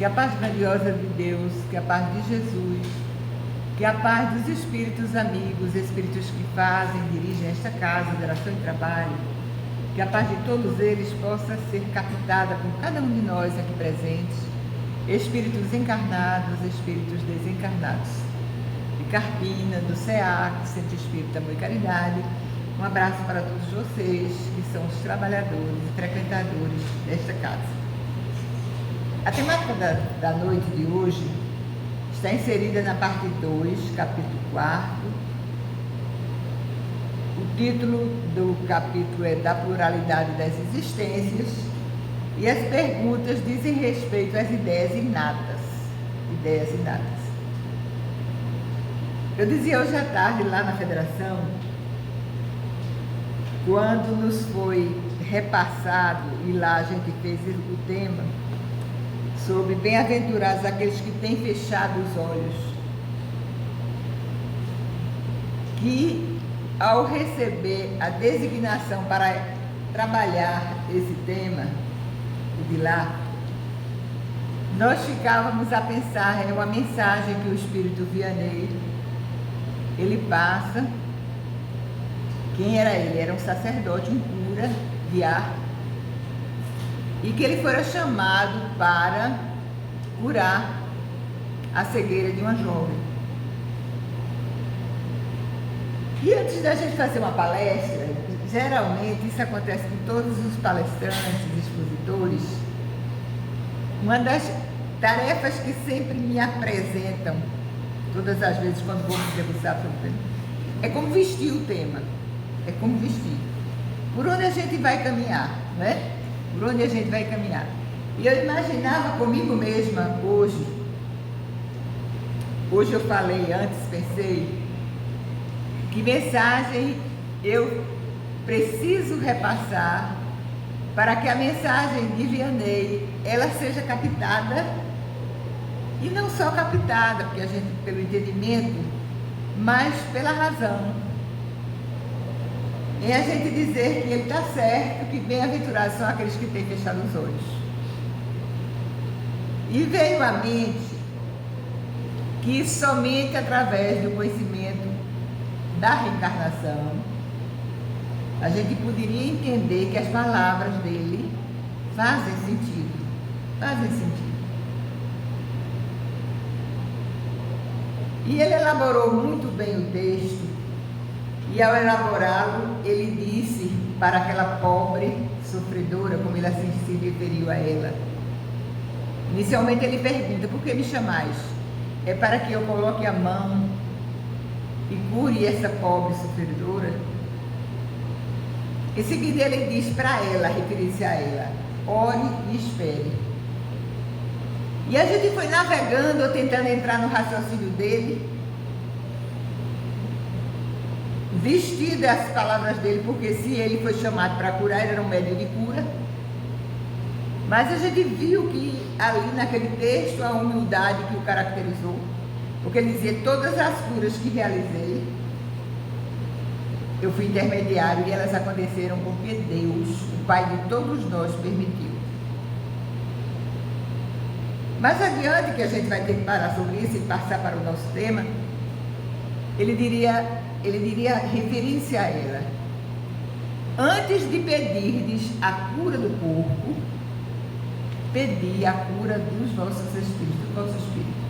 Que a paz grandiosa de Deus, que a paz de Jesus, que a paz dos espíritos amigos, espíritos que fazem, dirigem esta casa de oração e trabalho, que a paz de todos eles possa ser captada por cada um de nós aqui presentes, espíritos encarnados, espíritos desencarnados, de Carpina, do SEAC, Centro Espírita Amor e Caridade. Um abraço para todos vocês que são os trabalhadores e frequentadores desta casa. A temática da noite de hoje está inserida na parte 2, capítulo 4. O título do capítulo é Da Pluralidade das Existências e as perguntas dizem respeito às ideias inatas. Ideias inatas. Eu dizia hoje à tarde lá na Federação, quando nos foi repassado, e lá a gente fez o tema, sobre bem-aventurados aqueles que têm fechado os olhos, que ao receber a designação para trabalhar esse tema, o de lá, nós ficávamos a pensar, é uma mensagem que o Espírito Vianney, ele passa. Quem era ele? Era um sacerdote, um cura de ar, e que ele fora chamado para curar a cegueira de uma jovem. E antes da gente fazer uma palestra, geralmente isso acontece com todos os palestrantes, expositores, uma das tarefas que sempre me apresentam, todas as vezes quando vou me debruçar sobre o tema, é como vestir o tema, é como vestir. Por onde a gente vai caminhar, né? Por onde a gente vai caminhar. E eu imaginava comigo mesma hoje eu falei antes, pensei, que mensagem eu preciso repassar para que a mensagem de Vianney, ela seja captada, e não só captada, porque a gente, pelo entendimento, mas pela razão. E a gente dizer que ele está certo, que bem-aventurados são aqueles que têm fechado os olhos. E veio à mente que somente através do conhecimento da reencarnação a gente poderia entender que as palavras dele fazem sentido. Fazem sentido. E ele elaborou muito bem o texto. E ao elaborá-lo, ele disse para aquela pobre sofredora, como ele assim se referiu a ela. Inicialmente ele pergunta: por que me chamais? É para que eu coloque a mão e cure essa pobre sofredora? Em seguida ele diz para ela, referindo-se a ela: ore e espere. E a gente foi navegando, tentando entrar no raciocínio dele, vestir as palavras dele, porque se ele foi chamado para curar, ele era um médium de cura. Mas a gente viu que ali naquele texto a humildade que o caracterizou, porque ele dizia: todas as curas que realizei, eu fui intermediário e elas aconteceram porque Deus, o Pai de todos nós, permitiu. Mais adiante, que a gente vai ter que parar sobre isso e passar para o nosso tema, ele diria, referindo-se a ela: antes de pedirdes a cura do corpo, pedi a cura dos vossos espíritos, do vosso espírito.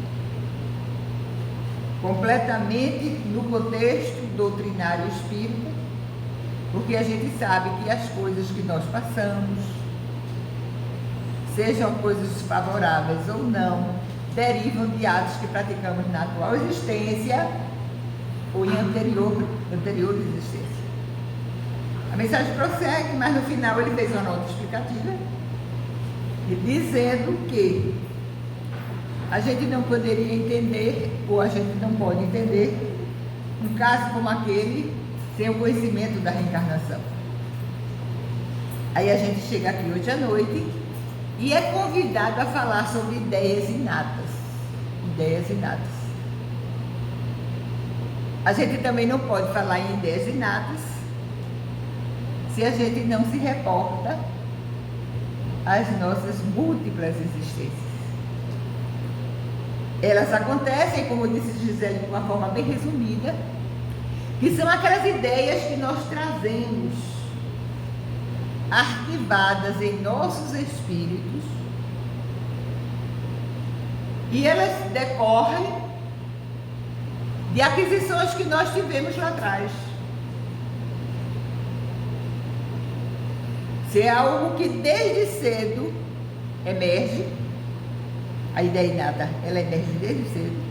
Completamente no contexto doutrinário espírita, porque a gente sabe que as coisas que nós passamos, sejam coisas favoráveis ou não, derivam de atos que praticamos na atual existência ou em anterior existência. A mensagem prossegue, mas no final ele fez uma nota explicativa, dizendo que a gente não poderia entender, ou a gente não pode entender, um caso como aquele, sem o conhecimento da reencarnação. Aí a gente chega aqui hoje à noite e é convidado a falar sobre ideias inatas. Ideias inatas. A gente também não pode falar em ideias inatas se a gente não se reporta às nossas múltiplas existências. Elas acontecem, como disse Gisele, de uma forma bem resumida, que são aquelas ideias que nós trazemos arquivadas em nossos espíritos, e elas decorrem de aquisições que nós tivemos lá atrás. Se é algo que desde cedo emerge, a ideia inata, ela emerge desde cedo,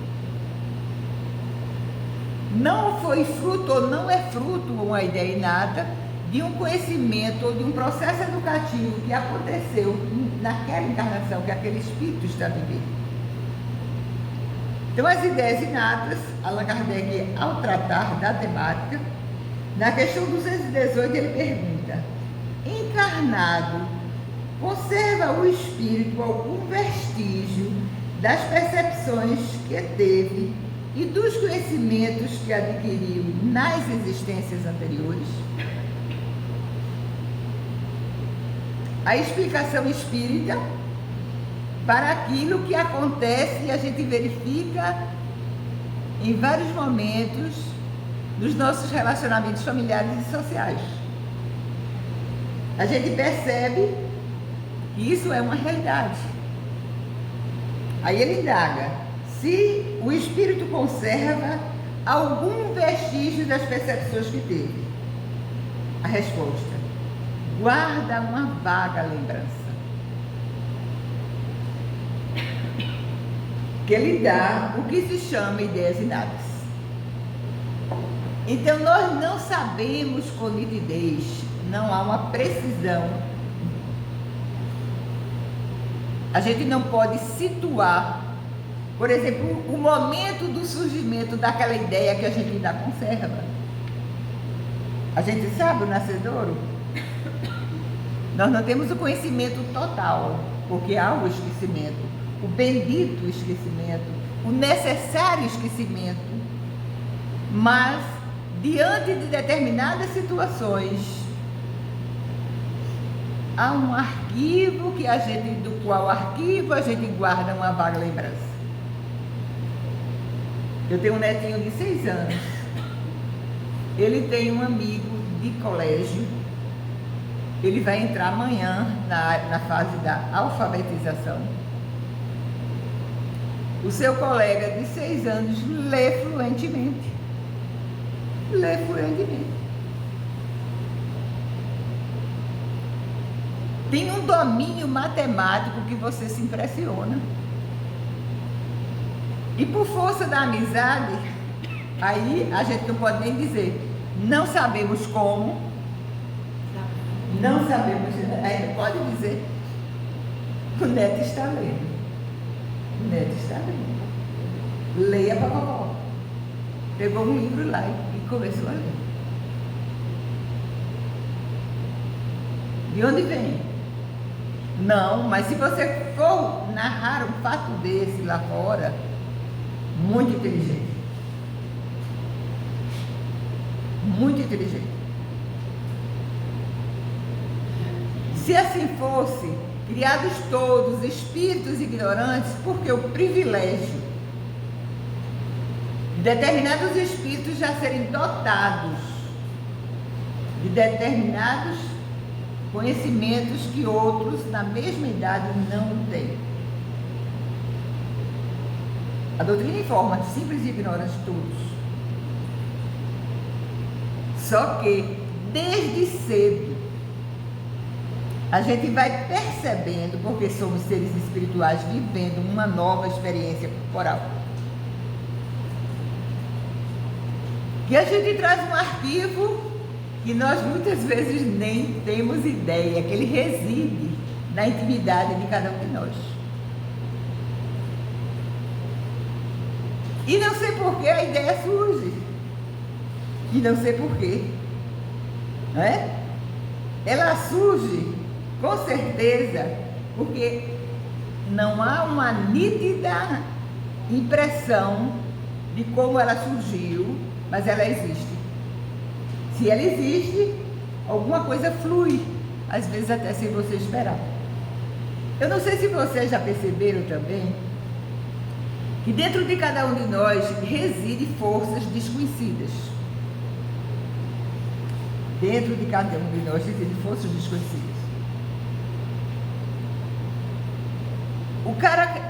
não foi fruto ou não é fruto uma ideia inata de um conhecimento ou de um processo educativo que aconteceu naquela encarnação que aquele espírito está vivendo. Então, as ideias inatas, Allan Kardec, ao tratar da temática, na questão 218, ele pergunta: encarnado, conserva o espírito algum vestígio das percepções que teve e dos conhecimentos que adquiriu nas existências anteriores? A explicação espírita para aquilo que acontece e a gente verifica em vários momentos nos nossos relacionamentos familiares e sociais. A gente percebe que isso é uma realidade. Aí ele indaga se o espírito conserva algum vestígio das percepções que teve. A resposta: guarda uma vaga lembrança, que ele dá o que se chama ideias inatas. Então nós não sabemos com nitidez, não há uma precisão. A gente não pode situar, por exemplo, o momento do surgimento daquela ideia que a gente ainda conserva. A gente sabe o nascedouro? Nós não temos o conhecimento total, porque há o esquecimento, o bendito esquecimento, o necessário esquecimento. Mas, diante de determinadas situações, há um arquivo do qual arquivo a gente guarda uma vaga lembrança. Eu tenho um netinho de 6 anos. Ele tem um amigo de colégio. Ele vai entrar amanhã na fase da alfabetização. O seu colega de 6 anos lê fluentemente. Lê fluentemente. Tem um domínio matemático que você se impressiona. E por força da amizade, aí a gente não pode nem dizer, não sabemos como, não sabemos, aí pode dizer, o neto está lendo. O neto está lendo. Leia para vovó. Pegou um livro lá e começou a ler. De onde vem? Não, mas se você for narrar um fato desse lá fora, muito inteligente. Muito inteligente. Se assim fosse, criados todos espíritos ignorantes, porque o privilégio de determinados espíritos já serem dotados de determinados conhecimentos que outros na mesma idade não têm. A doutrina informa, simples e ignorantes todos. Só que, desde cedo, a gente vai percebendo, porque somos seres espirituais vivendo uma nova experiência corporal, que a gente traz um arquivo que nós muitas vezes nem temos ideia, que ele reside na intimidade de cada um de nós. E não sei por que a ideia surge. E não sei por quê. Não é? Ela surge, com certeza, porque não há uma nítida impressão de como ela surgiu, mas ela existe. Se ela existe, alguma coisa flui, às vezes até sem você esperar. Eu não sei se vocês já perceberam também que dentro de cada um de nós reside forças desconhecidas. Dentro de cada um de nós reside forças desconhecidas.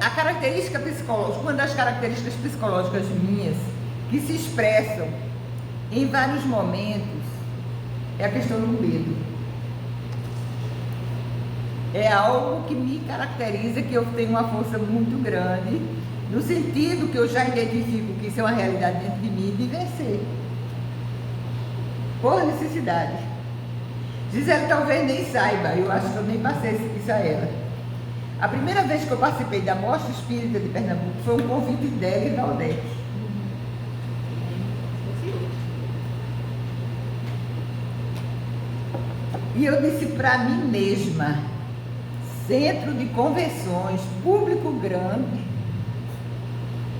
A característica psicológica, uma das características psicológicas minhas que se expressam em vários momentos é a questão do medo. É algo que me caracteriza, que eu tenho uma força muito grande, no sentido que eu já identifico que isso é uma realidade dentro de mim, de vencer. Por necessidade. Gisele talvez nem saiba, eu acho que eu nem passei isso a ela. A primeira vez que eu participei da Mostra Espírita de Pernambuco foi um convite dela e Valdete. E eu disse para mim mesma, centro de convenções, público grande,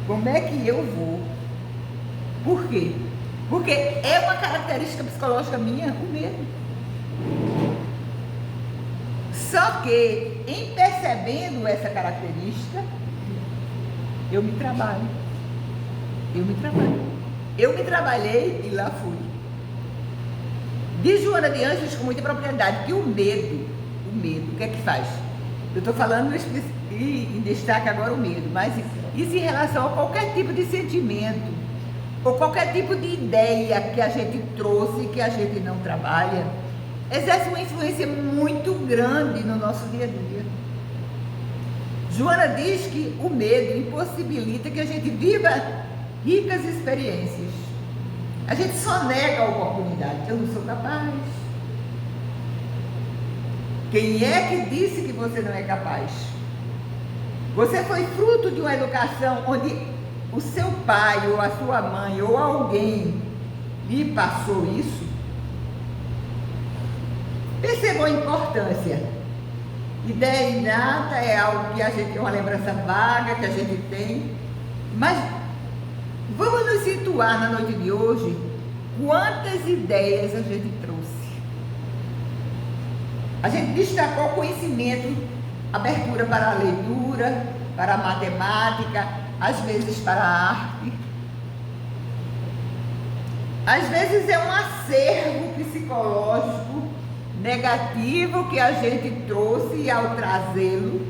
como é que eu vou? Por quê? Porque é uma característica psicológica minha, o medo. Só que, em percebendo essa característica, eu me trabalho. Eu me trabalhei e lá fui. Diz Joana de Ângeles com muita propriedade que o medo, o que é que faz? Eu estou falando em destaque agora o medo, mas isso em relação a qualquer tipo de sentimento, ou qualquer tipo de ideia que a gente trouxe, que a gente não trabalha, exerce uma influência muito grande no nosso dia a dia. Joana diz que o medo impossibilita que a gente viva ricas experiências. A gente só nega a oportunidade. Eu não sou capaz. Quem é que disse que você não é capaz? Você foi fruto de uma educação onde o seu pai ou a sua mãe ou alguém lhe passou isso? Percebam a importância. Ideia inata é algo que a gente, uma lembrança vaga que a gente tem, mas vamos nos situar na noite de hoje, quantas ideias a gente trouxe. A gente destacou conhecimento, abertura para a leitura, para a matemática, às vezes para a arte. Às vezes é um acervo psicológico negativo que a gente trouxe e ao trazê-lo,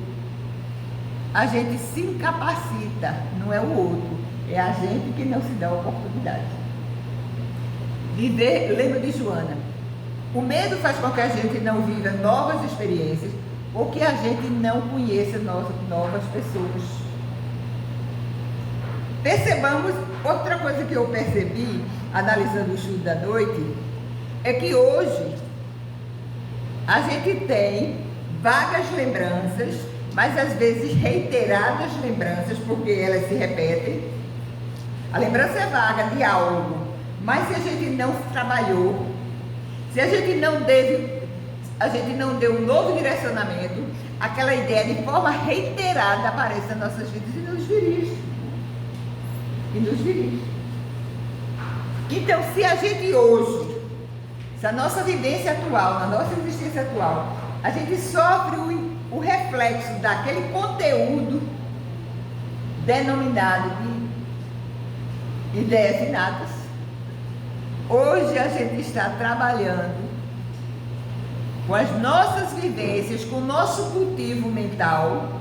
a gente se incapacita, não é o outro, é a gente que não se dá a oportunidade. Viver, lembra de Joana, o medo faz com que a gente não viva novas experiências ou que a gente não conheça novas pessoas. Percebamos, outra coisa que eu percebi, analisando o estudo da noite, é que hoje a gente tem vagas lembranças, mas às vezes reiteradas lembranças, porque elas se repetem. A lembrança é vaga de algo, mas se a gente não trabalhou, se a gente não deu um novo direcionamento, aquela ideia de forma reiterada aparece nas nossas vidas e nos dirige. Então, se a gente hoje, se a nossa vivência atual, na nossa existência atual, a gente sofre o reflexo daquele conteúdo denominado de ideias inatas, hoje a gente está trabalhando com as nossas vivências, com o nosso cultivo mental,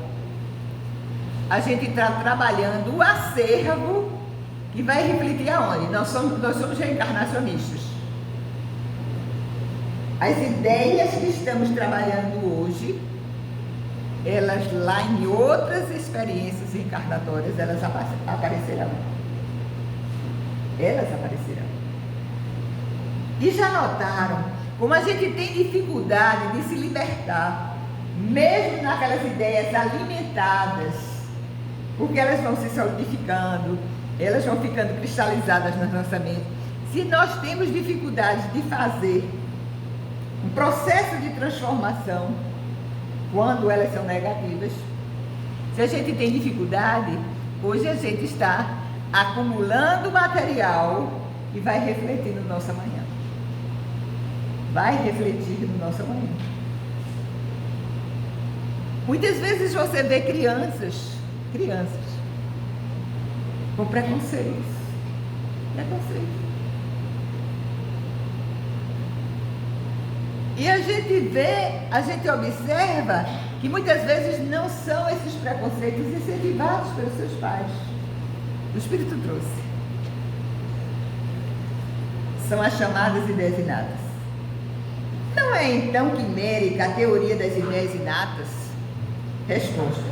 a gente está trabalhando o acervo que vai refletir aonde? Nós somos reencarnacionistas. As ideias que estamos trabalhando hoje, elas lá em outras experiências encarnatórias, elas aparecerão. E já notaram como a gente tem dificuldade de se libertar, mesmo naquelas ideias alimentadas, porque elas vão se solidificando, elas vão ficando cristalizadas na nossa mente. Se nós temos dificuldades de fazer um processo de transformação, quando elas são negativas, se a gente tem dificuldade, hoje a gente está acumulando material e vai refletir no nosso amanhã. Muitas vezes você vê crianças por preconceitos. Preconceito. E a gente observa que muitas vezes não são esses preconceitos incentivados pelos seus pais. O Espírito trouxe. São as chamadas ideias inatas. Não é então quimérica a teoria das ideias inatas? Resposta: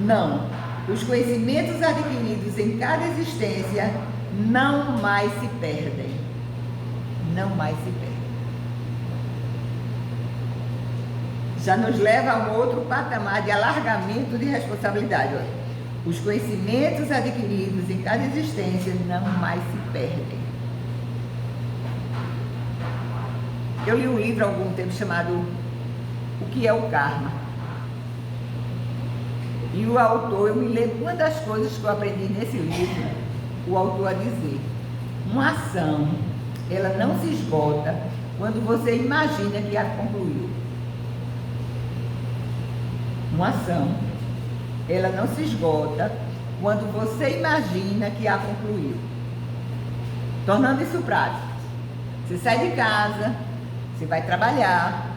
não. Os conhecimentos adquiridos em cada existência não mais se perdem. Não mais se perdem. Já nos leva a um outro patamar de alargamento de responsabilidade. Olha, os conhecimentos adquiridos em cada existência não mais se perdem. Eu li um livro há algum tempo chamado O que é o Karma? E o autor, eu me lembro, uma das coisas que eu aprendi nesse livro, o autor a dizer: uma ação, ela não se esgota quando você imagina que a concluiu. Uma ação, ela não se esgota quando você imagina que a concluiu. Tornando isso prático. Você sai de casa, você vai trabalhar,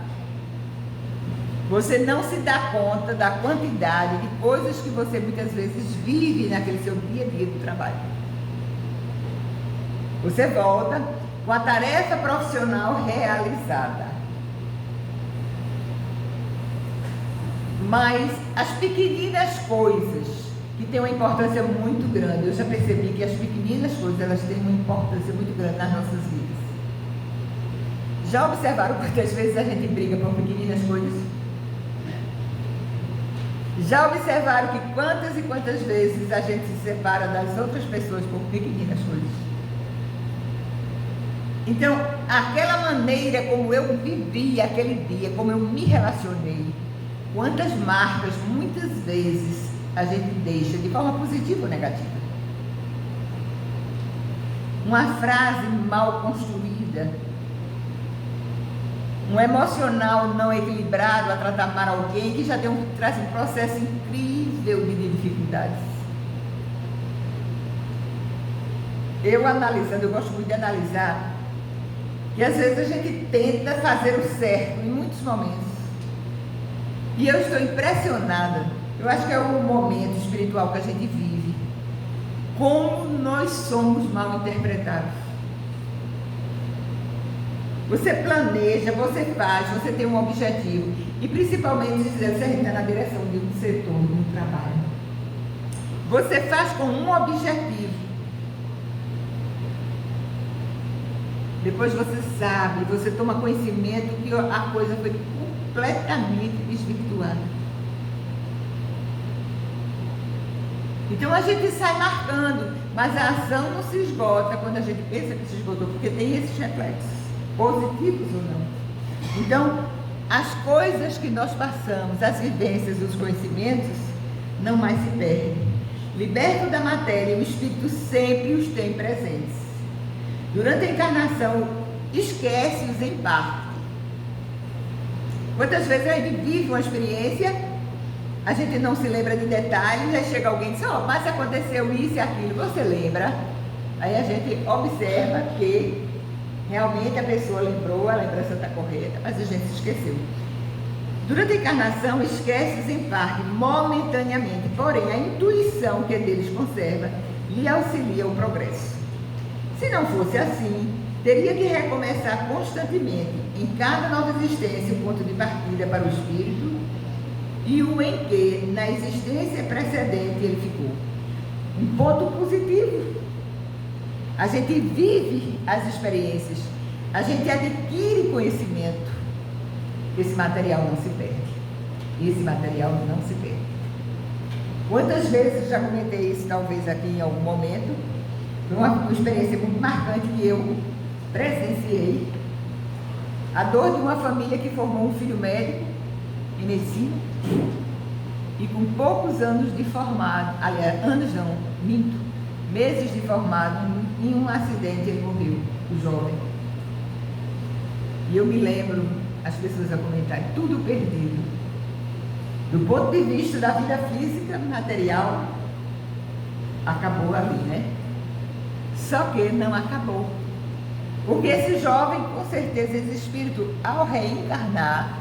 você não se dá conta da quantidade de coisas que você muitas vezes vive naquele seu dia a dia do trabalho. Você volta com a tarefa profissional realizada. Mas as pequeninas coisas que têm uma importância muito grande, eu já percebi que as pequeninas coisas, elas têm uma importância muito grande nas nossas vidas. Já observaram quantas vezes a gente briga por pequeninas coisas? Já observaram que quantas e quantas vezes a gente se separa das outras pessoas por pequeninas coisas? Então, aquela maneira como eu vivi aquele dia, como eu me relacionei, quantas marcas, muitas vezes, a gente deixa de forma positiva ou negativa. Uma frase mal construída, um emocional não equilibrado a tratar mal alguém, que já traz um processo incrível de dificuldades. Eu analisando, eu gosto muito de analisar, que às vezes a gente tenta fazer o certo em muitos momentos. E eu estou impressionada, eu acho que é o momento espiritual que a gente vive, como nós somos mal interpretados. Você planeja, você faz, você tem um objetivo, e principalmente se você está na direção de um setor, de um trabalho. Você faz com um objetivo. Depois você sabe, você toma conhecimento que a coisa foi completamente desvirtuada. Então a gente sai marcando, mas a ação não se esgota quando a gente pensa que se esgotou, porque tem esses reflexos, positivos ou não. Então, as coisas que nós passamos, as vivências, os conhecimentos, não mais se perdem. Liberto da matéria, o Espírito sempre os tem presentes. Durante a encarnação, esquece-os em parte. Quantas vezes a gente vive uma experiência, a gente não se lembra de detalhes, aí chega alguém e diz: oh, mas aconteceu isso e aquilo, você lembra? Aí a gente observa que realmente a pessoa lembrou, a lembrança está correta, mas a gente se esqueceu. Durante a encarnação, esquece-os em parte, momentaneamente, porém a intuição que deles conserva lhe auxilia o progresso. Se não fosse assim, teria que recomeçar constantemente, em cada nova existência, um ponto de partida para o espírito e o em que, na existência precedente, ele ficou. Um ponto positivo. A gente vive as experiências, a gente adquire conhecimento. Esse material não se perde. Esse material não se perde. Quantas vezes já comentei isso, talvez aqui em algum momento, foi uma experiência muito marcante que eu presenciei. A dor de uma família que formou um filho médico em medicina e com poucos anos de formado, aliás, anos não, minto, meses de formado, em um acidente ele morreu, o jovem. E eu me lembro, as pessoas a comentarem, tudo perdido. Do ponto de vista da vida física, material, acabou ali, né? Só que não acabou. Porque esse jovem, com certeza, esse espírito, ao reencarnar,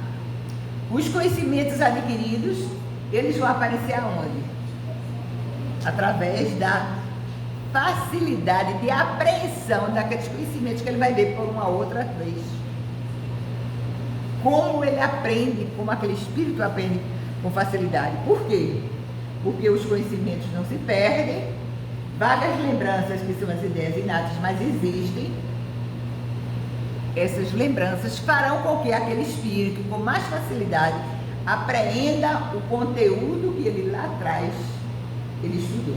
os conhecimentos adquiridos, eles vão aparecer aonde? Através da facilidade de apreensão daqueles conhecimentos que ele vai ver por uma outra vez. Como ele aprende, como aquele espírito aprende com facilidade. Por quê? Porque os conhecimentos não se perdem, vagas lembranças, que são as ideias inatas, mas existem. Essas lembranças farão com que aquele espírito, com mais facilidade, apreenda o conteúdo que ele lá atrás ele estudou.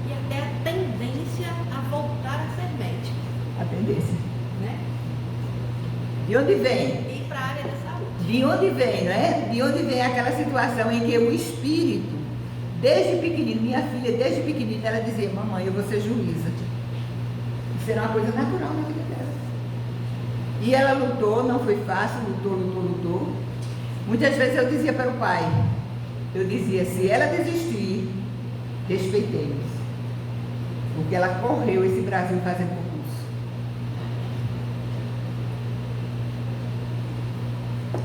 E até a tendência a voltar a ser médico. A tendência. Né? De onde vem? E para a área da saúde. De onde vem, não é? De onde vem aquela situação em que o espírito, desde pequenino, minha filha, desde pequenina, ela dizia: mamãe, eu vou ser juíza. Isso era uma coisa natural na vida dela. E ela lutou, não foi fácil, lutou. Muitas vezes eu dizia para o pai, eu dizia: se ela desistir, respeitemos. Porque ela correu esse Brasil fazendo concurso.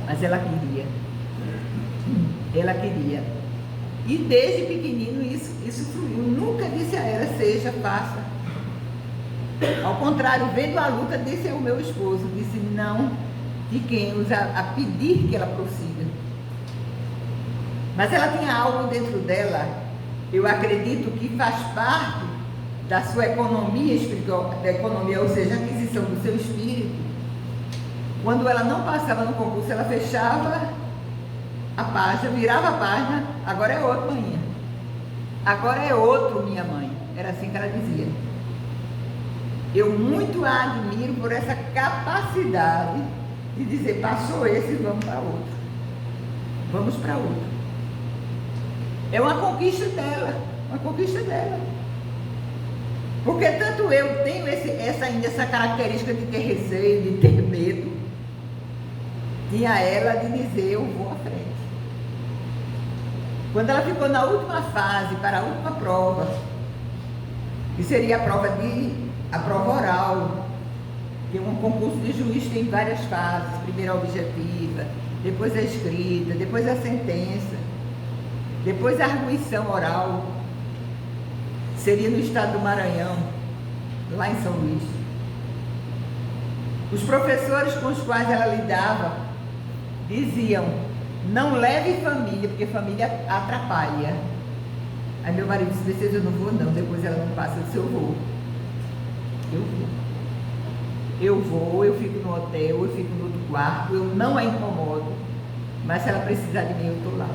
Mas ela queria. Ela queria. E desde pequenino isso fluiu. Nunca disse a ela: seja, faça. Ao contrário, vendo a luta, disse ao meu esposo, disse: não fiquemos a pedir que ela prossiga. Mas ela tinha algo dentro dela, eu acredito que faz parte da sua economia espiritual, da economia, ou seja, a aquisição do seu espírito. Quando ela não passava no concurso, ela fechava a página, virava a página: agora é outro, mãe. Agora é outro, minha mãe. Era assim que ela dizia. Eu muito a admiro por essa capacidade de dizer: passou esse, vamos para outro. Vamos para outro. É uma conquista dela, uma conquista dela. Porque tanto eu tenho essa característica de ter receio, de ter medo, tinha ela de dizer: eu vou à frente. Quando ela ficou na última fase, para a última prova, que seria a prova oral, que um concurso de juiz tem várias fases: primeiro a objetiva, depois a escrita, depois a sentença, depois a arguição oral. Seria no estado do Maranhão, lá em São Luís. Os professores com os quais ela lidava diziam: não leve família, porque família atrapalha. Aí meu marido disse: Princesa, eu não vou não. Depois ela não passa, eu disse: eu vou. Eu fico no hotel, eu fico no outro quarto, eu não a incomodo, mas se ela precisar de mim, eu estou lá.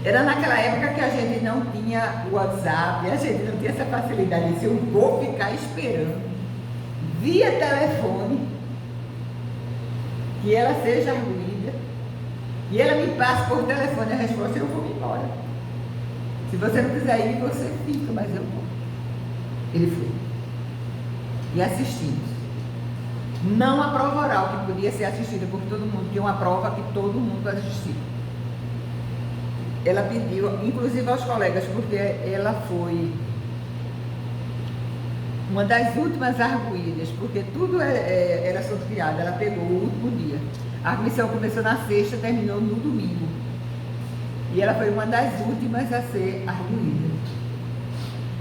Era naquela época que a gente não tinha WhatsApp, a gente não tinha essa facilidade de: eu vou ficar esperando via telefone que ela seja arguída e ela me passe por telefone a resposta: eu vou embora. Se você não quiser ir, você fica, mas eu vou. Ele foi. E assistimos. Não a prova oral, que podia ser assistida por todo mundo, que é uma prova que todo mundo assistiu. Ela pediu, inclusive aos colegas, porque ela foi uma das últimas arguídas, porque tudo era sorteado. Ela pegou o último dia. A arguição começou na sexta, terminou no domingo. E ela foi uma das últimas a ser arguída.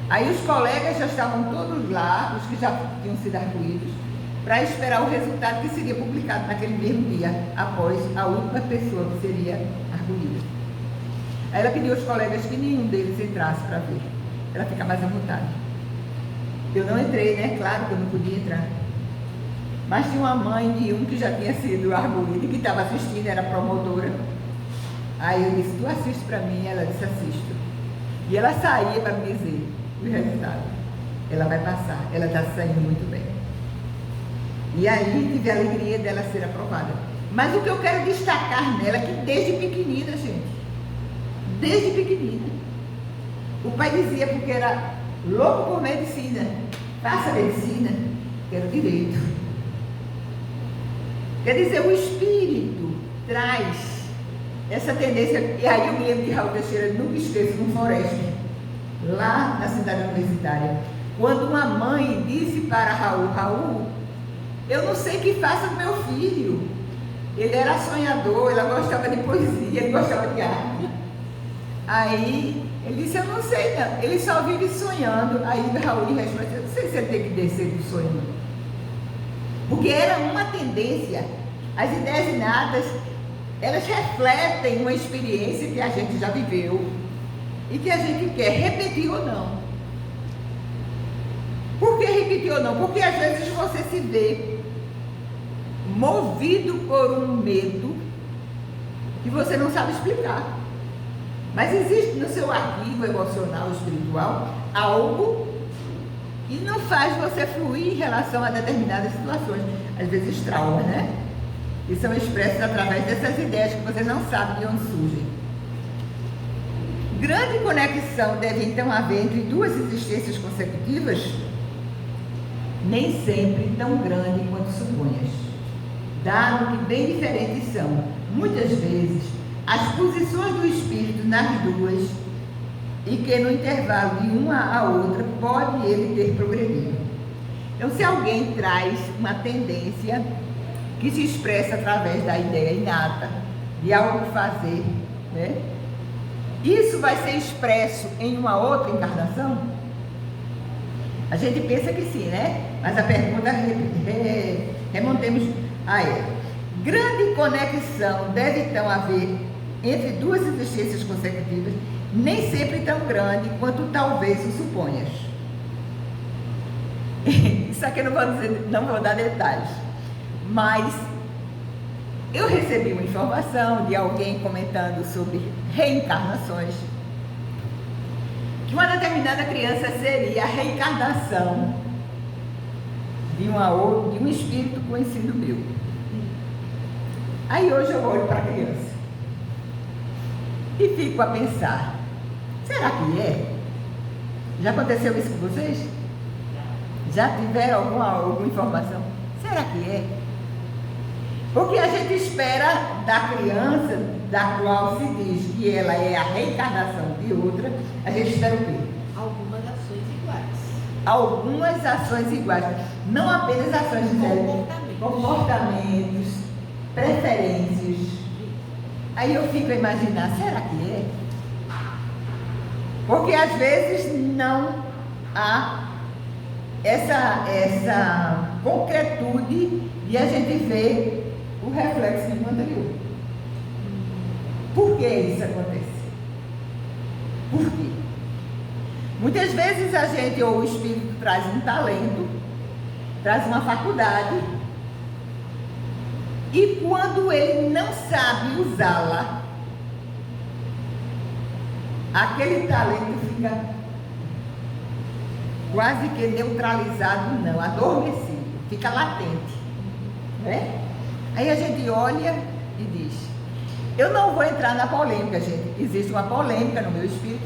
Aí os colegas já estavam todos lá, os que já tinham sido arguídos, para esperar o resultado que seria publicado naquele mesmo dia, após a última pessoa que seria arguída. Aí ela pediu aos colegas que nenhum deles entrasse para ver, para ficar mais à vontade. Eu não entrei, né? Claro que eu não podia entrar. Mas tinha uma mãe de um que já tinha sido arguída, que estava assistindo, era promotora. Aí eu disse: tu assiste para mim? Ela disse: assisto. E ela saía para me dizer o resultado. Ela vai passar, ela está saindo muito bem. E aí tive a alegria dela ser aprovada. Mas o que eu quero destacar nela é que desde pequenina, gente, desde pequenina, o pai dizia, porque era louco por medicina: faça medicina, quero direito. Quer dizer, o espírito traz essa tendência. E aí eu me lembro de Raul Teixeira, nunca esqueço, no Floresta. lá na cidade universitária, quando uma mãe disse para Raul, eu não sei o que faça com meu filho. Ele era sonhador, ele gostava de poesia, ele gostava de arte. Aí ele disse, eu não sei não, ele só vive sonhando. Aí Raul respondeu, eu não sei se ele tem que descer do sonho. Porque era uma tendência. As ideias inatas, elas refletem uma experiência que a gente já viveu e que a gente quer repetir ou não. Por que repetir ou não? Porque às vezes você se vê movido por um medo que você não sabe explicar. Mas existe no seu arquivo emocional, espiritual, algo que não faz você fluir em relação a determinadas situações. Às vezes traumas, né? Que são expressos através dessas ideias que você não sabe de onde surgem. Grande conexão deve então haver entre duas existências consecutivas? Nem sempre tão grande quanto suponhas, dado que bem diferentes são, muitas vezes, as posições do espírito nas duas, e que no intervalo de uma a outra pode ele ter progredido. Então, se alguém traz uma tendência que se expressa através da ideia inata de algo fazer, né? Isso vai ser expresso em uma outra encarnação? A gente pensa que sim, né? Mas a pergunta remontemos a ela. Grande conexão deve então haver entre duas existências consecutivas, nem sempre tão grande quanto talvez o suponhas. Isso aqui eu não vou dar detalhes, mas eu recebi uma informação de alguém comentando sobre reencarnações, que uma determinada criança seria a reencarnação de um espírito conhecido meu. Aí hoje eu olho para a criança e fico a pensar, será que é? Já aconteceu isso com vocês? Já tiveram alguma informação? Será que é? Porque a gente espera da criança, da qual se diz que ela é a reencarnação de outra, a gente espera o quê? Algumas ações iguais. Algumas ações iguais. Não apenas ações de comportamentos, preferências. Aí eu fico a imaginar, será que é? Porque às vezes não há essa concretude de a gente ver o reflexo do anterior. Por que isso acontece? Por quê? Muitas vezes a gente, ou o espírito, traz um talento, traz uma faculdade, e quando ele não sabe usá-la, aquele talento fica quase que neutralizado, não, adormecido, fica latente, né? Aí a gente olha e diz, eu não vou entrar na polêmica, gente, existe uma polêmica no meu espírito,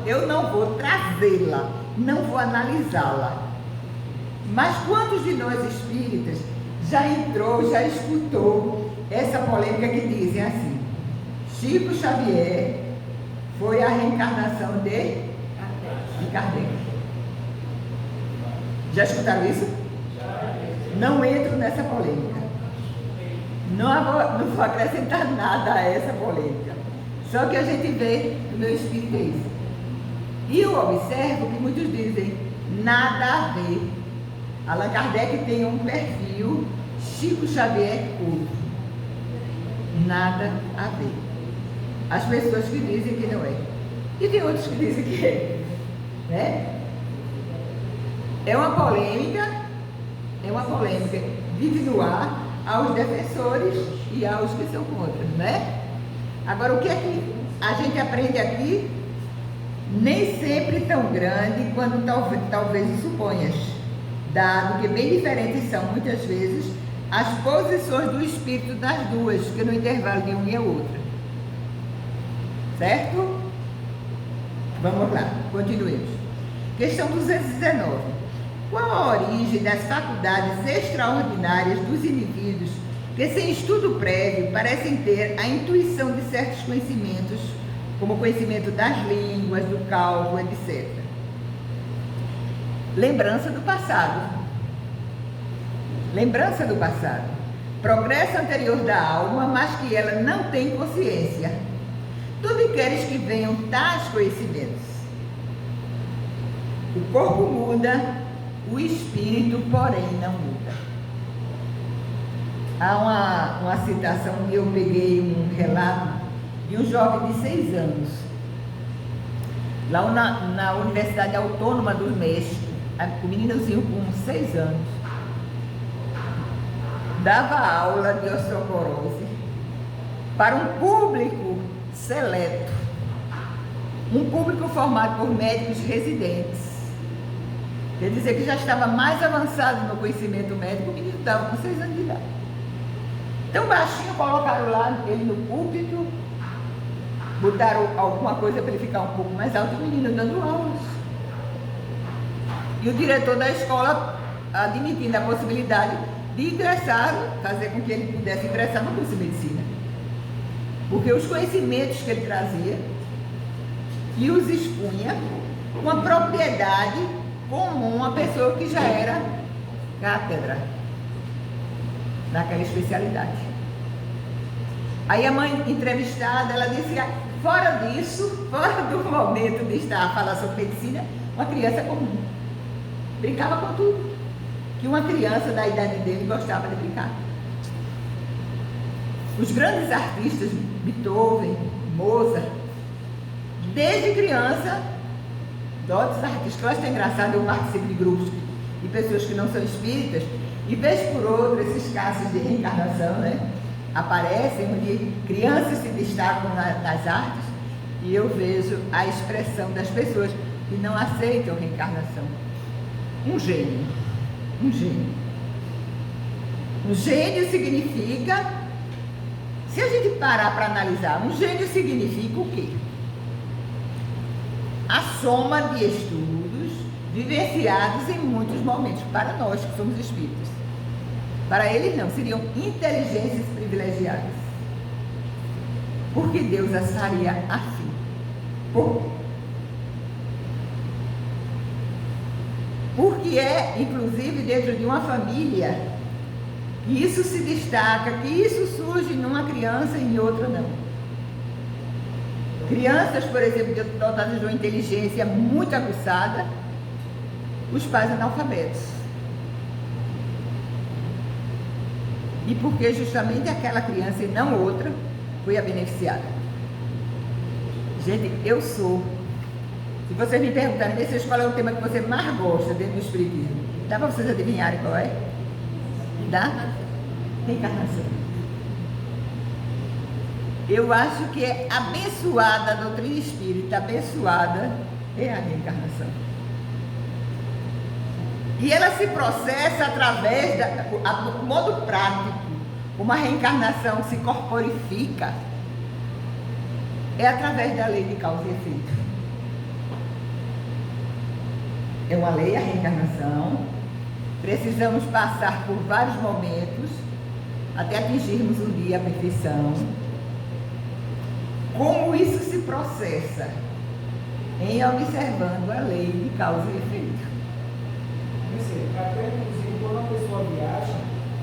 eu não vou trazê-la, não vou analisá-la. Mas quantos de nós espíritas já entrou, já escutou essa polêmica que dizem assim, Chico Xavier foi a reencarnação de Kardec. Já escutaram isso? Não entro nessa polêmica. Não vou acrescentar nada a essa polêmica. Só que a gente vê no meu espírito é isso. E eu observo que muitos dizem, nada a ver. Allan Kardec tem um perfil, Chico Xavier outro. Nada a ver. As pessoas que dizem que não é. E tem outros que dizem que é. Né? É uma polêmica, vive no ar aos defensores e aos que são contra, né? Agora, o que é que a gente aprende aqui? Nem sempre tão grande quanto talvez suponhas, dado que bem diferentes são, muitas vezes, as posições do espírito das duas, que no intervalo de uma e a outra. Certo? Vamos lá, continuemos. Questão 219. Qual a origem das faculdades extraordinárias dos indivíduos que, sem estudo prévio, parecem ter a intuição de certos conhecimentos como o conhecimento das línguas, do cálculo, etc. Lembrança do passado. Lembrança do passado. Progresso anterior da alma, mas que ela não tem consciência. Tu me queres que venham tais conhecimentos. O corpo muda, o espírito, porém, não muda. Há uma citação que eu peguei, um relato de um jovem de 6 anos, lá na Universidade Autônoma do México. O meninozinho com 6 anos dava aula de osteoporose para um público seleto, um público formado por médicos residentes. Quer dizer que já estava mais avançado no conhecimento médico, o menino estava com 6 anos de idade. Então, baixinho, colocaram lá ele no púlpito, botaram alguma coisa para ele ficar um pouco mais alto, o menino dando aulas. E o diretor da escola admitindo a possibilidade de ingressar, fazer com que ele pudesse ingressar no curso de medicina. Porque os conhecimentos que ele trazia e os expunha com a propriedade comum a pessoa que já era cátedra naquela especialidade. Aí a mãe entrevistada, ela disse, fora disso, fora do momento de estar a falar sobre medicina, uma criança comum. Brincava com tudo. Que uma criança da idade dele gostava de brincar. Os grandes artistas, Beethoven, Mozart, desde criança, dotes artísticos. Eu acho que é engraçado, eu participo de grupos de pessoas que não são espíritas, e vez por outra, esses casos de reencarnação, né, aparecem, onde crianças se destacam nas artes, e eu vejo a expressão das pessoas que não aceitam reencarnação. Um gênio. Um gênio. Um gênio significa, se a gente parar para analisar, um gênio significa o quê? A soma de estudos vivenciados em muitos momentos, para nós que somos espíritos. Para eles não, seriam inteligências privilegiadas. Porque Deus as faria assim. Porque é, inclusive, dentro de uma família, que isso se destaca, que isso surge numa criança e em outra não. Crianças, por exemplo, dotadas de uma inteligência muito aguçada, os pais analfabetos. E porque justamente aquela criança e não outra foi a beneficiada. Gente, eu sou. Se vocês me perguntarem, qual é o tema que você mais gosta dentro do espiritismo? Dá para vocês adivinharem qual é? Dá? Reencarnação. Eu acho que é abençoada a doutrina espírita, abençoada é a reencarnação. E ela se processa através do modo prático, como a reencarnação se corporifica, é através da lei de causa e efeito. É uma lei, a reencarnação. Precisamos passar por vários momentos até atingirmos um dia a perfeição. Como isso se processa? Em observando a lei de causa e efeito. Até inclusive quando uma pessoa viaja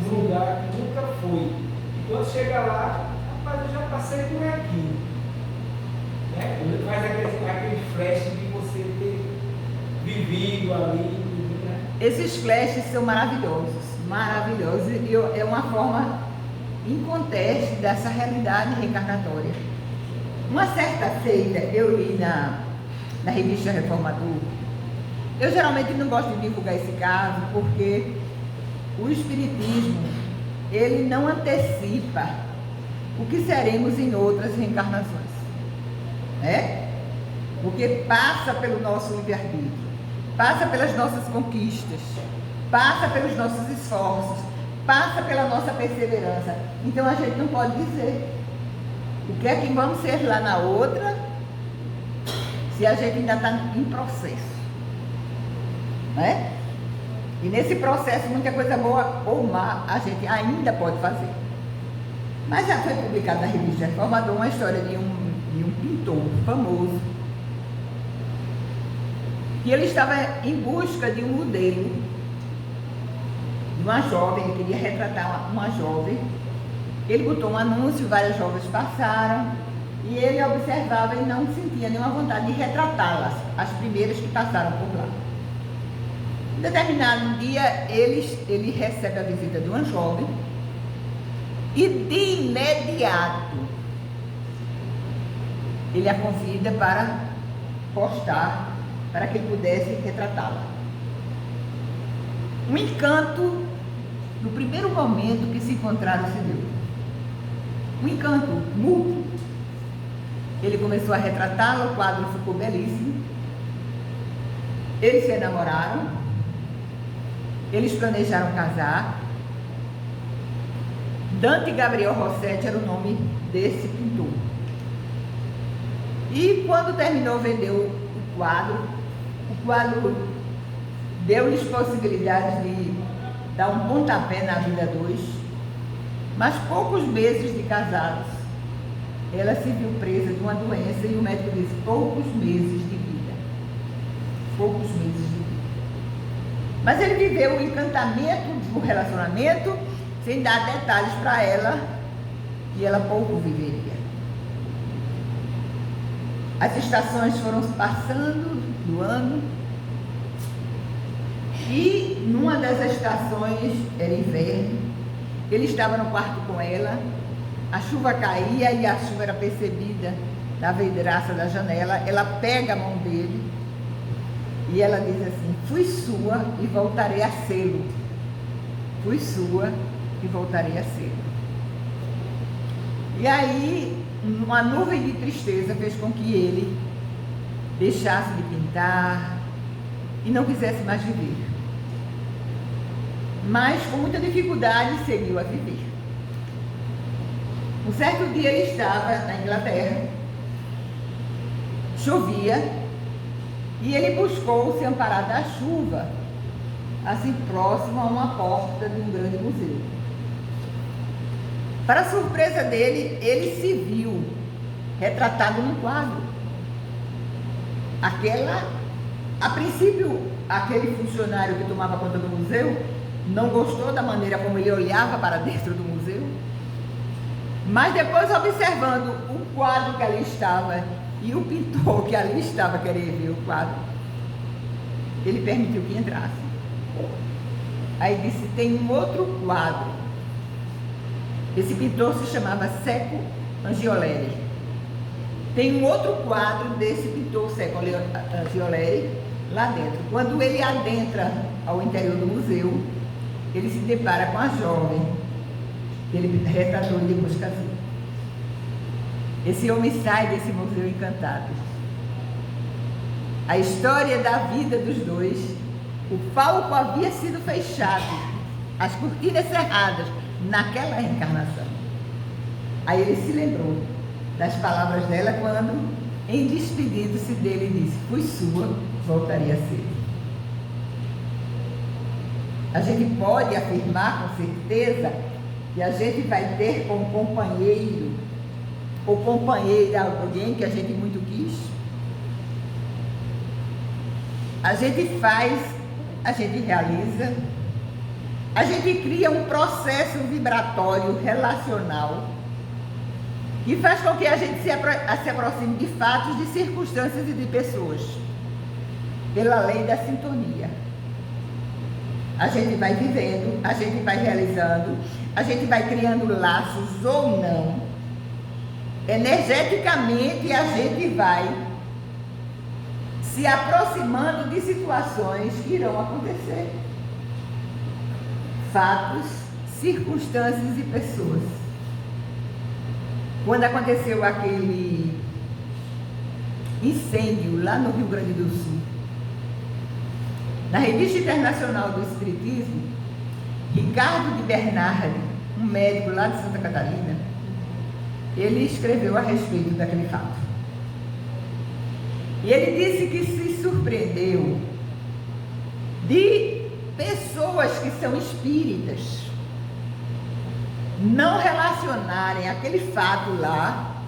num lugar que nunca foi, e quando chega lá, rapaz, eu já passei por aqui. Né? Faz aquele flash de você ter vivido ali. Né? Esses flashes são maravilhosos, maravilhosos, e é uma forma inconteste dessa realidade reencarnatória. Uma certa feita, eu li na revista Reformador. Eu geralmente não gosto de divulgar esse caso, porque o espiritismo, ele não antecipa o que seremos em outras reencarnações, né? Porque passa pelo nosso livre-arbítrio, passa pelas nossas conquistas, passa pelos nossos esforços, passa pela nossa perseverança. Então a gente não pode dizer o que é que vamos ser lá na outra, se a gente ainda está em processo. Né? E nesse processo, muita coisa boa ou má a gente ainda pode fazer. Mas já foi publicada na revista Reformador uma história de de um pintor famoso. E ele estava em busca de um modelo, de uma jovem, ele queria retratar uma jovem. Ele botou um anúncio, várias jovens passaram, e ele observava e não sentia nenhuma vontade de retratá-las, as primeiras que passaram por lá. Em determinado dia, ele recebe a visita de uma jovem, e de imediato, ele a convida para postar, para que ele pudesse retratá-la. Um encanto, no primeiro momento que se encontraram, se deu. Um encanto mútuo. Ele começou a retratá-la, o quadro ficou belíssimo. Eles se enamoraram, eles planejaram casar. Dante Gabriel Rossetti era o nome desse pintor. E quando terminou, vendeu o quadro deu-lhes possibilidade de dar um pontapé na vida dois, mas poucos meses de casados, ela se viu presa de uma doença e o médico disse: poucos meses de vida. Poucos meses de vida. Mas ele viveu o encantamento do relacionamento sem dar detalhes para ela, e ela pouco viveria. As estações foram passando do ano, e numa das estações, era inverno, ele estava no quarto com ela, a chuva caía e a chuva era percebida da vidraça da janela. Ela pega a mão dele e ela diz assim: fui sua e voltarei a sê-lo. Fui sua e voltarei a sê-lo. E aí, uma nuvem de tristeza fez com que ele deixasse de pintar e não quisesse mais viver. Mas com muita dificuldade seguiu a viver. Um certo dia ele estava na Inglaterra, chovia, e ele buscou se amparar da chuva, assim próximo a uma porta de um grande museu. Para a surpresa dele, ele se viu retratado num quadro. A princípio, aquele funcionário que tomava conta do museu não gostou da maneira como ele olhava para dentro do museu, mas depois, observando o quadro que ali estava e o pintor que ali estava querendo ver o quadro, ele permitiu que entrasse. Aí disse: tem um outro quadro. Esse pintor se chamava Seco Angioleri. Tem um outro quadro desse pintor Seco Angioleri lá dentro. Quando ele adentra ao interior do museu, ele se depara com a jovem que ele retratou e depois casou. Esse homem sai desse museu encantado. A história da vida dos dois, o palco havia sido fechado, as cortinas cerradas naquela reencarnação. Aí ele se lembrou das palavras dela quando, em despedindo-se dele, disse: fui sua, voltaria a ser. A gente pode afirmar com certeza que a gente vai ter como companheiro ou companheira alguém que a gente muito quis. A gente faz, a gente realiza, a gente cria um processo vibratório relacional que faz com que a gente se aproxime de fatos, de circunstâncias e de pessoas, pela lei da sintonia. A gente vai vivendo, a gente vai realizando, a gente vai criando laços ou não. Energeticamente a gente vai se aproximando de situações que irão acontecer. Fatos, circunstâncias e pessoas. Quando aconteceu aquele incêndio lá no Rio Grande do Sul, na Revista Internacional do Espiritismo, Ricardo de Bernardi, um médico lá de Santa Catarina, ele escreveu a respeito daquele fato. E ele disse que se surpreendeu de pessoas que são espíritas não relacionarem aquele fato lá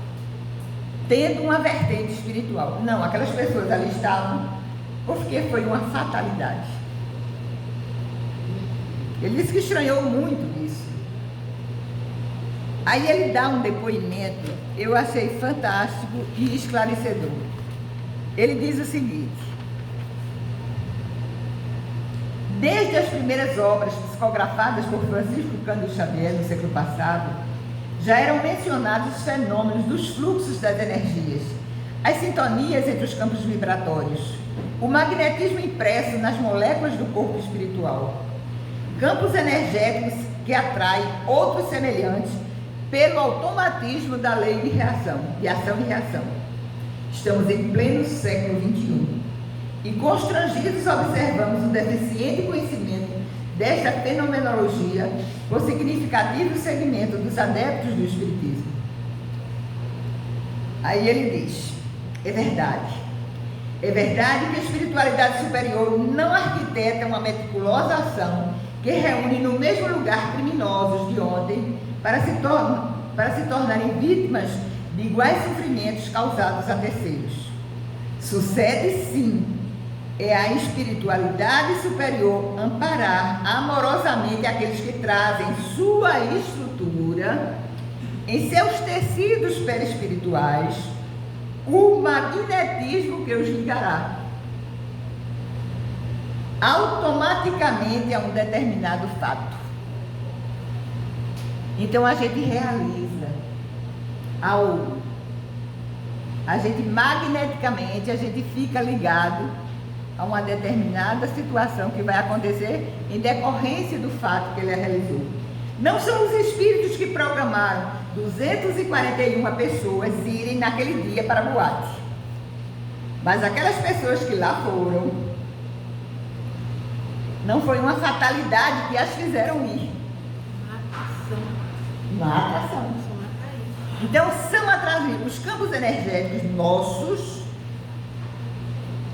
tendo uma vertente espiritual. Não, aquelas pessoas ali estavam porque foi uma fatalidade. Ele disse que estranhou muito isso. Aí ele dá um depoimento, eu achei fantástico e esclarecedor. Ele diz o seguinte: desde as primeiras obras psicografadas por Francisco Cândido Xavier no século passado, já eram mencionados os fenômenos dos fluxos das energias, as sintonias entre os campos vibratórios, o magnetismo impresso nas moléculas do corpo espiritual, campos energéticos que atraem outros semelhantes pelo automatismo da lei de reação, de ação e reação. Estamos em pleno século XXI e constrangidos observamos o deficiente conhecimento desta fenomenologia por significativo segmento dos adeptos do Espiritismo. Aí ele diz: é verdade que a espiritualidade superior não arquiteta uma meticulosa ação que reúne no mesmo lugar criminosos de ontem para se tornarem vítimas de iguais sofrimentos causados a terceiros. Sucede sim, é a espiritualidade superior amparar amorosamente aqueles que trazem sua estrutura em seus tecidos perispirituais o magnetismo que os ligará automaticamente a um determinado fato. Então a gente realiza algo, a gente magneticamente, a gente fica ligado a uma determinada situação que vai acontecer em decorrência do fato que ele realizou. Não são os espíritos que programaram 241 pessoas irem naquele dia para a boate, mas aquelas pessoas que lá foram, não foi uma fatalidade que as fizeram ir. Uma atração. Então são atraídos. Os campos energéticos nossos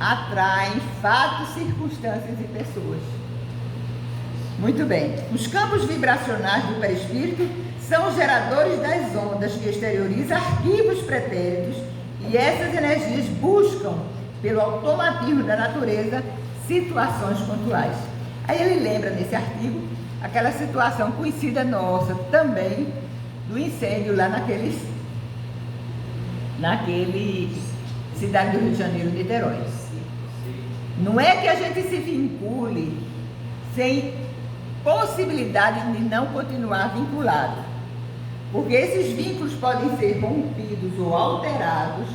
atraem fatos, circunstâncias e pessoas. Muito bem. Os campos vibracionais do perispírito são os geradores das ondas que exteriorizam arquivos pretéritos, e essas energias buscam, pelo automatismo da natureza, situações pontuais. Aí ele lembra nesse artigo aquela situação conhecida nossa também, do incêndio lá naquele cidade do Rio de Janeiro, Niterói. Não é que a gente se vincule sem possibilidade de não continuar vinculado, porque esses vínculos podem ser rompidos ou alterados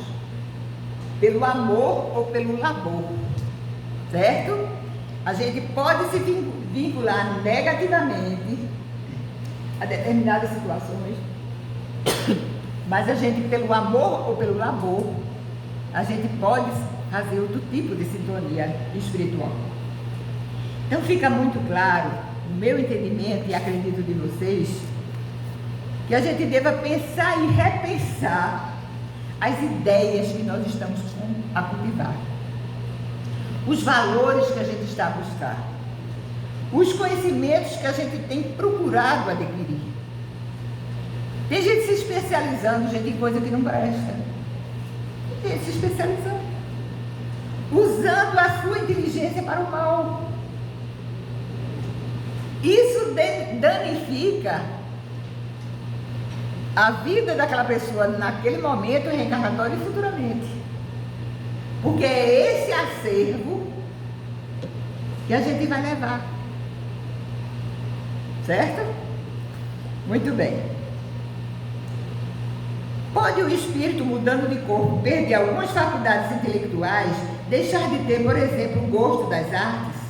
pelo amor ou pelo labor, certo? A gente pode se vincular negativamente a determinadas situações, mas a gente, pelo amor ou pelo labor, a gente pode fazer outro tipo de sintonia espiritual. Então fica muito claro, no meu entendimento e acredito de vocês, que a gente deva pensar e repensar as ideias que nós estamos a cultivar, os valores que a gente está a buscar, os conhecimentos que a gente tem procurado adquirir. Tem gente se especializando, gente, em coisa que não presta. Tem gente se especializando, usando a sua inteligência para o mal. Isso danifica a vida daquela pessoa naquele momento reencarnatório e futuramente. Porque é esse acervo que a gente vai levar. Certo? Muito bem. Pode o espírito, mudando de corpo, perder algumas faculdades intelectuais, deixar de ter, por exemplo, o gosto das artes?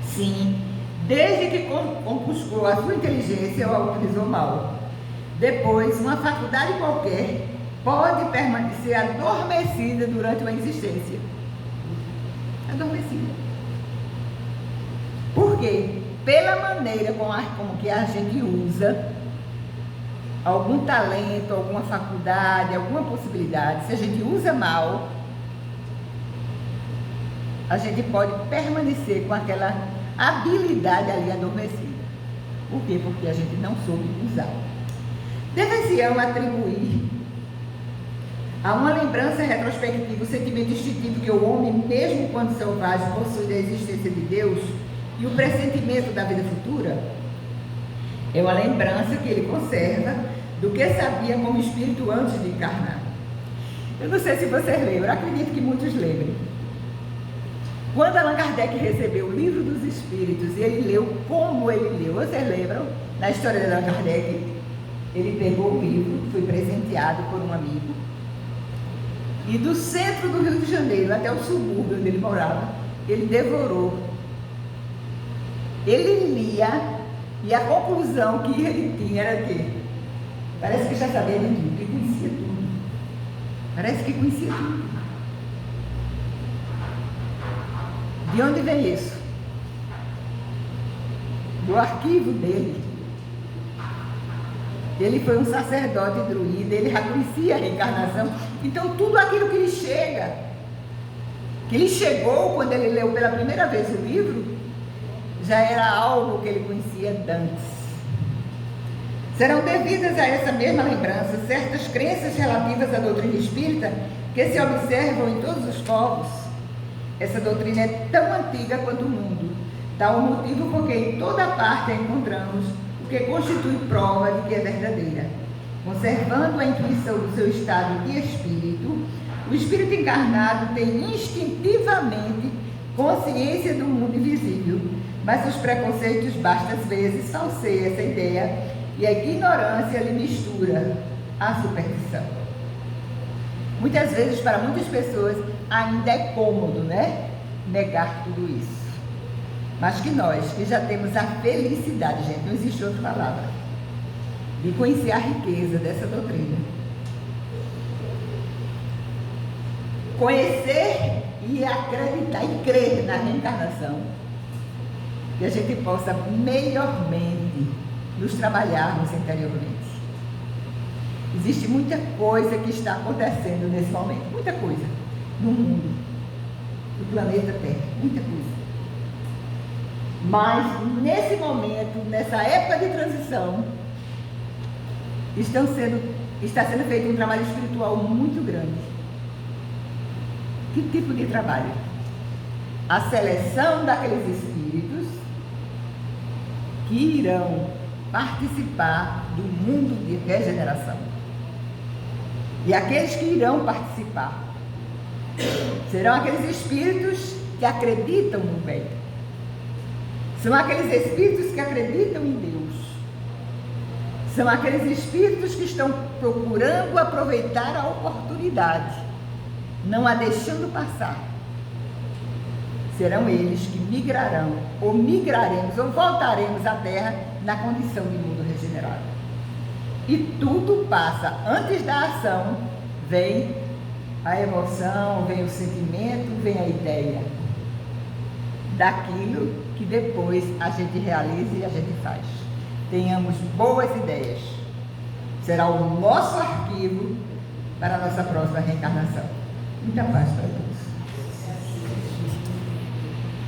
Sim, desde que compuscou a sua inteligência ou a utilizou mal. Depois, uma faculdade qualquer pode permanecer adormecida durante uma existência. Adormecida. Por quê? Pela maneira como que a gente usa algum talento, alguma faculdade, alguma possibilidade. Se a gente usa mal, a gente pode permanecer com aquela habilidade ali adormecida. Por quê? Porque a gente não soube usar. Deveriam atribuir Há uma lembrança retrospectiva, o sentimento instintivo que o homem, mesmo quando selvagem, possui da existência de Deus e o pressentimento da vida futura. É uma lembrança que ele conserva do que sabia como espírito antes de encarnar. Eu não sei se vocês lembram, acredito que muitos lembrem. Quando Allan Kardec recebeu o Livro dos Espíritos e ele leu como ele leu, vocês lembram? Na história de Allan Kardec, ele pegou o livro, foi presenteado por um amigo, e do centro do Rio de Janeiro até o subúrbio onde ele morava, ele devorou. Ele lia e a conclusão que ele tinha era que parece que já sabia de tudo, que conhecia tudo. Parece que conhecia tudo. De onde vem isso? Do arquivo dele. Ele foi um sacerdote druida, ele já conhecia a reencarnação. Então tudo aquilo que lhe chegou quando ele leu pela primeira vez o livro, já era algo que ele conhecia antes. Serão devidas a essa mesma lembrança certas crenças relativas à doutrina espírita que se observam em todos os povos. Essa doutrina é tão antiga quanto o mundo, tal o motivo porque em toda parte a encontramos, o que constitui prova de que é verdadeira. Conservando a intuição do seu estado de espírito, o espírito encarnado tem instintivamente consciência do mundo invisível, mas os preconceitos bastas vezes falseiam essa ideia e a ignorância lhe mistura a superstição. Muitas vezes, para muitas pessoas, ainda é cômodo, né? Negar tudo isso. Mas que nós, que já temos a felicidade, gente, não existe outra palavra, de conhecer a riqueza dessa doutrina. Conhecer e acreditar e crer na reencarnação, que a gente possa melhormente nos trabalharmos interiormente. Existe muita coisa que está acontecendo nesse momento, muita coisa, no mundo, no planeta Terra, muita coisa. Mas, nesse momento, nessa época de transição, está sendo feito um trabalho espiritual muito grande. Que tipo de trabalho? A seleção daqueles espíritos que irão participar do mundo de regeneração. E aqueles que irão participar serão aqueles espíritos que acreditam no bem. São aqueles espíritos que acreditam em Deus. São aqueles espíritos que estão procurando aproveitar a oportunidade, não a deixando passar. Serão eles que migrarão, ou migraremos, ou voltaremos à Terra na condição de mundo regenerado. E tudo passa. Antes da ação, vem a emoção, vem o sentimento, vem a ideia daquilo que depois a gente realiza e a gente faz. Tenhamos boas ideias. Será o nosso arquivo para a nossa próxima reencarnação. Muita paz para todos.